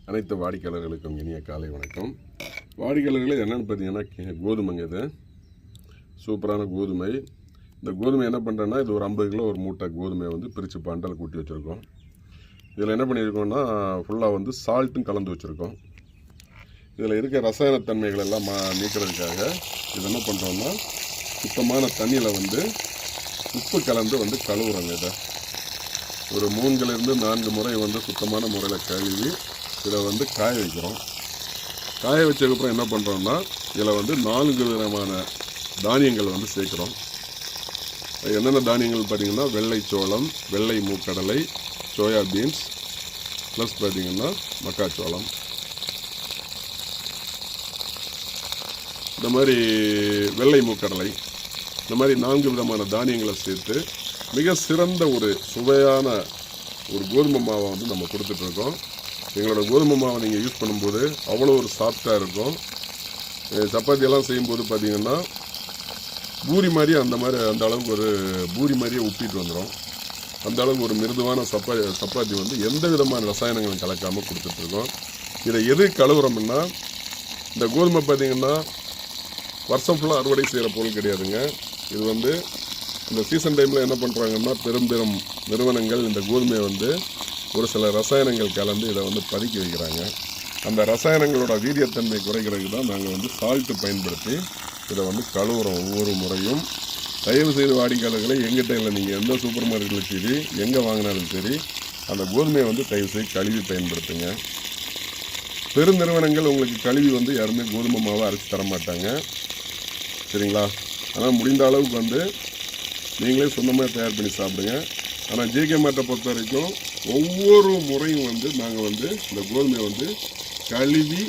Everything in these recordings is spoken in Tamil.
அனைத்து வாடிக்கையாளர்களுக்கும் இனிய காலை வணக்கம். வாடிக்கையாளர்களே என்னென்னு பார்த்தீங்கன்னா கோதுமைங்க. இது சூப்பரான கோதுமை. இந்த கோதுமை என்ன பண்ணுறேன்னா, இது ஒரு 50 கிலோ ஒரு மூட்டை கோதுமையை வந்து பிரித்து பண்டல் கூட்டி வச்சுருக்கோம். இதில் என்ன பண்ணியிருக்கோம்னா, ஃபுல்லாக வந்து சால்ட்டும் கலந்து வச்சுருக்கோம். இதில் இருக்க ரசாயனத்தன்மைகள் எல்லாம் நீக்கிறதுக்காக இது என்ன பண்ணுறோம்னா, சுத்தமான தண்ணியில் வந்து உப்பு கலந்து வந்து கழுவுறோங்க. இதை ஒரு 3லிருந்து 4 முறை வந்து சுத்தமான முறையில் கழுவி இதை வந்து காய வைக்கிறோம். காய வச்சதுக்கப்புறம் என்ன பண்ணுறோம்னா, இதில் வந்து 4 விதமான தானியங்கள் வந்து சேர்க்குறோம். என்னென்ன தானியங்கள் பார்த்திங்கன்னா, வெள்ளை சோளம், வெள்ளை மூக்கடலை, சோயா பீன்ஸ், ப்ளஸ் பார்த்திங்கன்னா மக்காச்சோளம். இந்த மாதிரி வெள்ளை மூக்கடலை, இந்த மாதிரி 4 விதமான தானியங்களை சேர்த்து மிக சிறந்த ஒரு சுவையான ஒரு கோதுமை மாவை வந்து நம்ம கொடுத்துட்ருக்கோம். எங்களோட கோதுமை மாவை நீங்கள் யூஸ் பண்ணும்போது அவ்வளோ ஒரு சாஃப்டாக இருக்கும். சப்பாத்தியெல்லாம் செய்யும்போது பார்த்திங்கன்னா பூரி மாதிரியே அந்த அளவுக்கு ஒரு பூரி மாதிரியே உப்பிட்டு வந்துடும். அந்த அளவுக்கு ஒரு மிருதுவான சப்பாத்தி வந்து எந்த விதமான ரசாயனங்களும் கலக்காமல் கொடுத்துட்ருக்கோம். இதை எது கழுவுறோம்னா, இந்த கோதுமை பார்த்திங்கன்னா வருஷம் ஃபுல்லாக அறுவடை செய்கிற பொருள் கிடையாதுங்க. இது வந்து இந்த சீசன் டைமில் என்ன பண்ணுறாங்கன்னா, பெரும் நிறுவனங்கள் இந்த கோதுமையை வந்து ஒரு சில ரசாயனங்கள் கலந்து இதை வந்து பதுக்கி வைக்கிறாங்க. அந்த ரசாயனங்களோட வீரியத்தன்மை குறைக்கிறதுக்கு தான் நாங்கள் வந்து சால்ட்டு பயன்படுத்தி இதை வந்து கழுவுறோம் ஒவ்வொரு முறையும். தயவு செய்து வாடிக்கையாளர்களை எங்கிட்ட இல்லை, நீங்கள் எந்த சூப்பர் மார்க்கெட்டில் சரி எங்கே வாங்கினாலும் சரி அந்த கோதுமையை வந்து தயவு செய்து கழுவி பயன்படுத்துங்க. பெருநிறுவனங்கள் உங்களுக்கு கழுவி வந்து யாருமே கோதுமை மாவை அரைச்சி தரமாட்டாங்க, சரிங்களா? ஆனால் முடிந்த அளவுக்கு வந்து நீங்களே சொந்தமாக தயார் பண்ணி சாப்பிடுங்க. ஆனால் ஜேகே மார்ட்டை பொறுத்த வரைக்கும் ஒவ்வொரு முறையும் வந்து நாங்கள் வந்து இந்த கோதுமையை வந்து கழுவி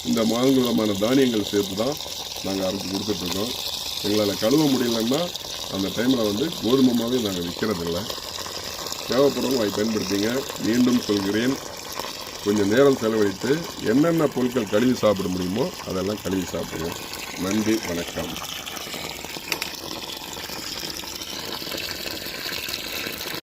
இந்த 4 விதமான தானியங்கள் சேர்த்து தான் நாங்கள் அரைச்சி கொடுத்துட்ருக்கோம். எங்களால் கழுவ முடியலன்னா அந்த டைமில் வந்து கோதுமை மாவே நாங்கள் விற்கிறதில்ல. தேவைப்படுறவங்க அதை பயன்படுத்திங்க. மீண்டும் சொல்கிறேன், கொஞ்சம் நேரம் செலவழித்து என்னென்ன பொருட்கள் கழுவி சாப்பிட முடியுமோ அதெல்லாம் கழுவி சாப்பிடுங்க. நன்றி, வணக்கம்.